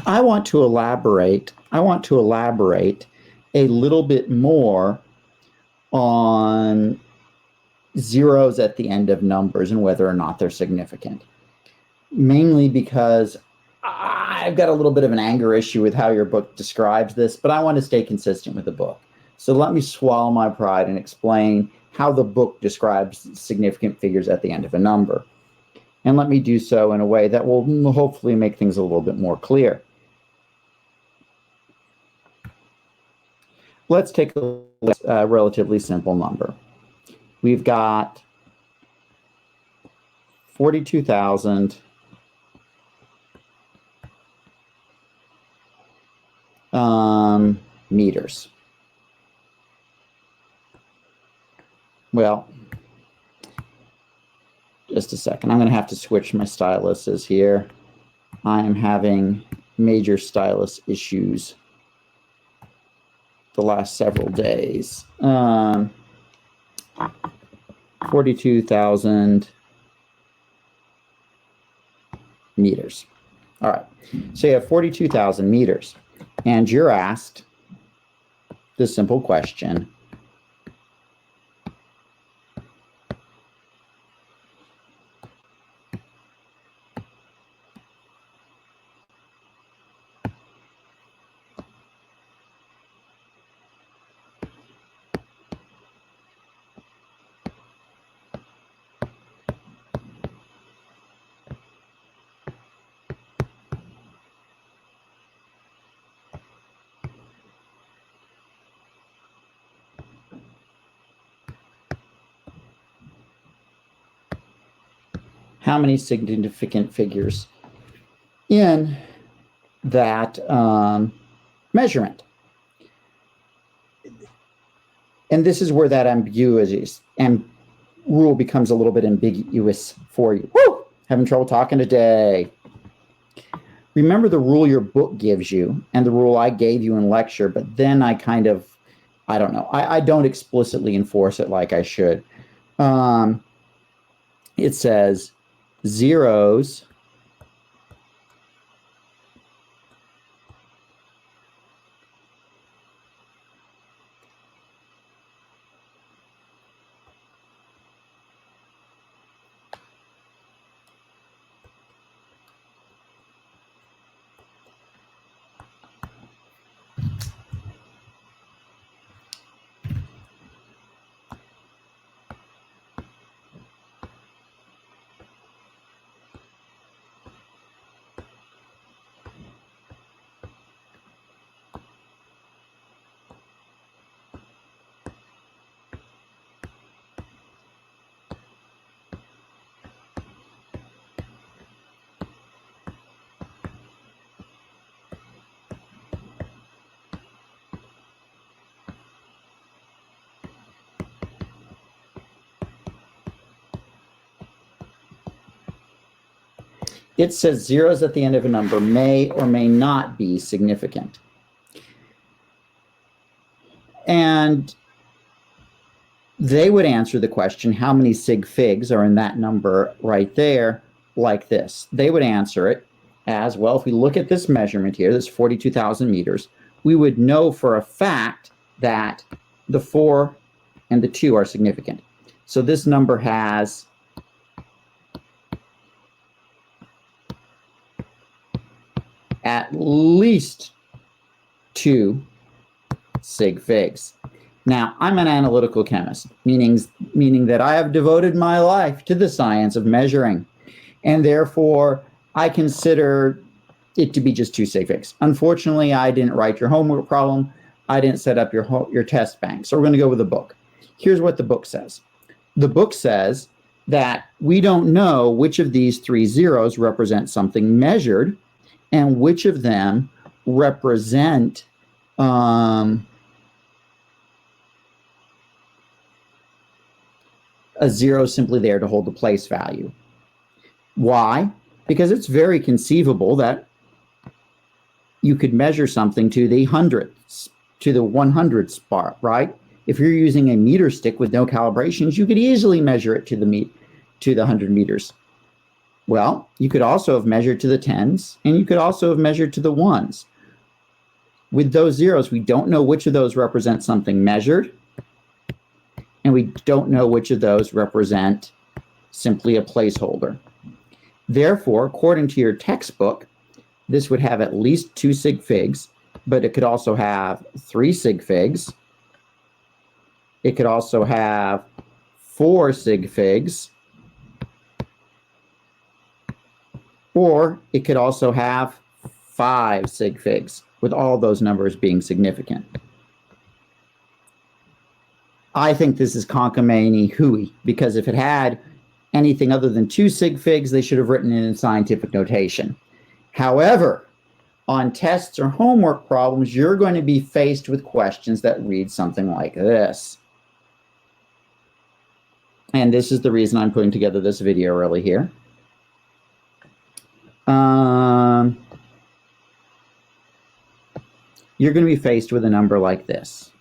I want to elaborate a little bit more on zeros at the end of numbers and whether or not they're significant. Mainly because I've got a little bit of an anger issue with how your book describes this, but I want to stay consistent with the book. So let me swallow my pride and explain how the book describes significant figures at the end of a number. And let me do so in a way that will hopefully make things a little bit more clear. Let's take a relatively simple number. We've got 42,000 meters. Well, just a second. I'm going to have to switch my styluses here. I am having major stylus issues the last several days. 42,000 meters. All right. So you have 42,000 meters. And you're asked this simple question. How many significant figures in that measurement? And this is where that ambiguity and rule becomes a little bit ambiguous for you. Woo! Having trouble talking today. Remember the rule your book gives you and the rule I gave you in lecture, but then I kind of, I don't know, I don't explicitly enforce it like I should. It says zeros It says zeros at the end of a number may or may not be significant. And they would answer the question, how many sig figs are in that number right there, like this. They would answer it as, well, if we look at this measurement here, this 42,000 meters, we would know for a fact that the 4 and the 2 are significant. So this number has at least 2 sig figs. Now, I'm an analytical chemist, meaning that I have devoted my life to the science of measuring, and therefore I consider it to be just 2 sig figs. Unfortunately, I didn't write your homework problem. I didn't set up your test bank. So we're going to go with the book. Here's what the book says. The book says that we don't know which of these 3 zeros represent something measured and which of them represent a 0 simply there to hold the place value. Why? Because it's very conceivable that you could measure something to the hundredths, to the 100 spot, right? If you're using a meter stick with no calibrations, you could easily measure it to the 100 meters. Well, you could also have measured to the tens, and you could also have measured to the ones. With those zeros, we don't know which of those represent something measured, and we don't know which of those represent simply a placeholder. Therefore, according to your textbook, this would have at least 2 sig figs, but it could also have 3 sig figs. It could also have 4 sig figs, or it could also have 5 sig figs, with all those numbers being significant. I think this is cockamamie hooey, because if it had anything other than 2 sig figs, they should have written it in scientific notation. However, on tests or homework problems, you're going to be faced with questions that read something like this. And this is the reason I'm putting together this video early here. You're going to be faced with a number like this.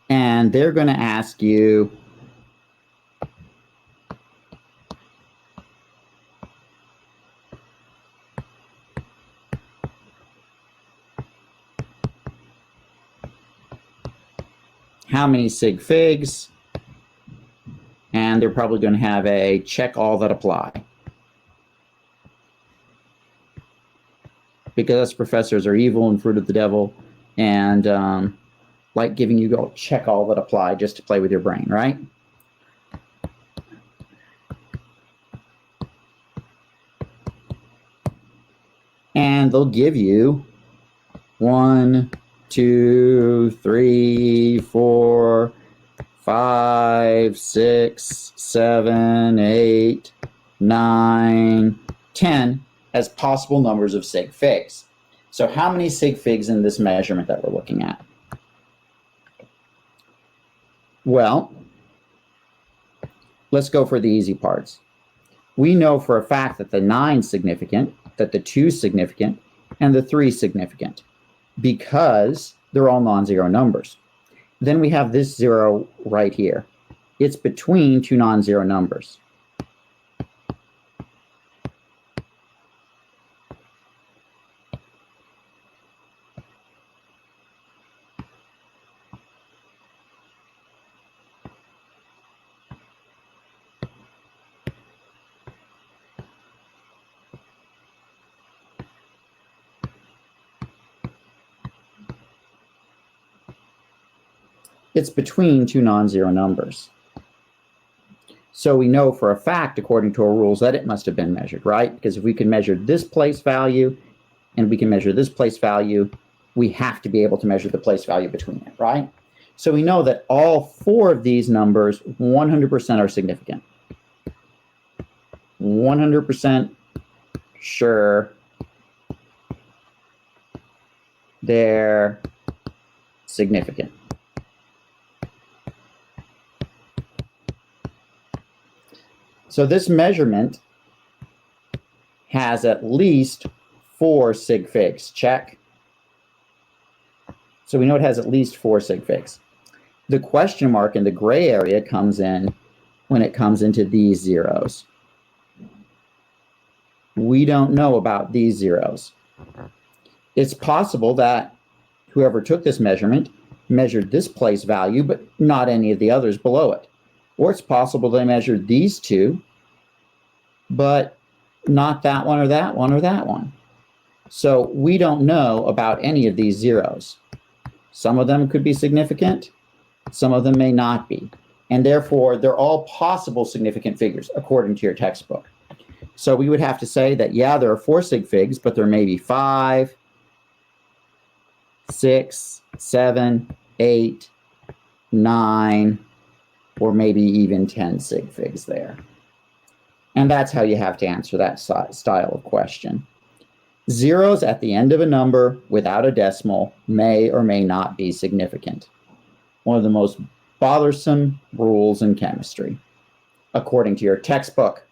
And they're going to ask you how many sig figs, and they're probably going to have a check all that apply. Because us professors are evil and fruit of the devil, and like giving you go check all that apply just to play with your brain, right? And they'll give you 1, 2, 3, 4, 5, 6, 7, 8, 9, 10 as possible numbers of sig figs. So how many sig figs in this measurement that we're looking at? Well, let's go for the easy parts. We know for a fact that the 9 is significant, that the 2 is significant, and the 3 is significant because they're all non-zero numbers. Then we have this 0 right here. It's between 2 non-zero numbers. It's between 2 non-zero numbers. So we know for a fact, according to our rules, that it must have been measured, right? Because if we can measure this place value and we can measure this place value, we have to be able to measure the place value between it, right? So we know that all 4 of these numbers 100% are significant. 100% sure they're significant. So this measurement has at least 4 sig figs. Check. So we know it has at least 4 sig figs. The question mark in the gray area comes in when it comes into these zeros. We don't know about these zeros. It's possible that whoever took this measurement measured this place value, but not any of the others below it. Or it's possible they measured these 2, but not that one or that one or that one. So we don't know about any of these zeros. Some of them could be significant, some of them may not be. And therefore, they're all possible significant figures, according to your textbook. So we would have to say that, yeah, there are 4 sig figs, but there may be 5, 6, 7, 8, 9, or maybe even 10 sig figs there. And that's how you have to answer that style of question. Zeros at the end of a number without a decimal may or may not be significant. One of the most bothersome rules in chemistry. according to your textbook.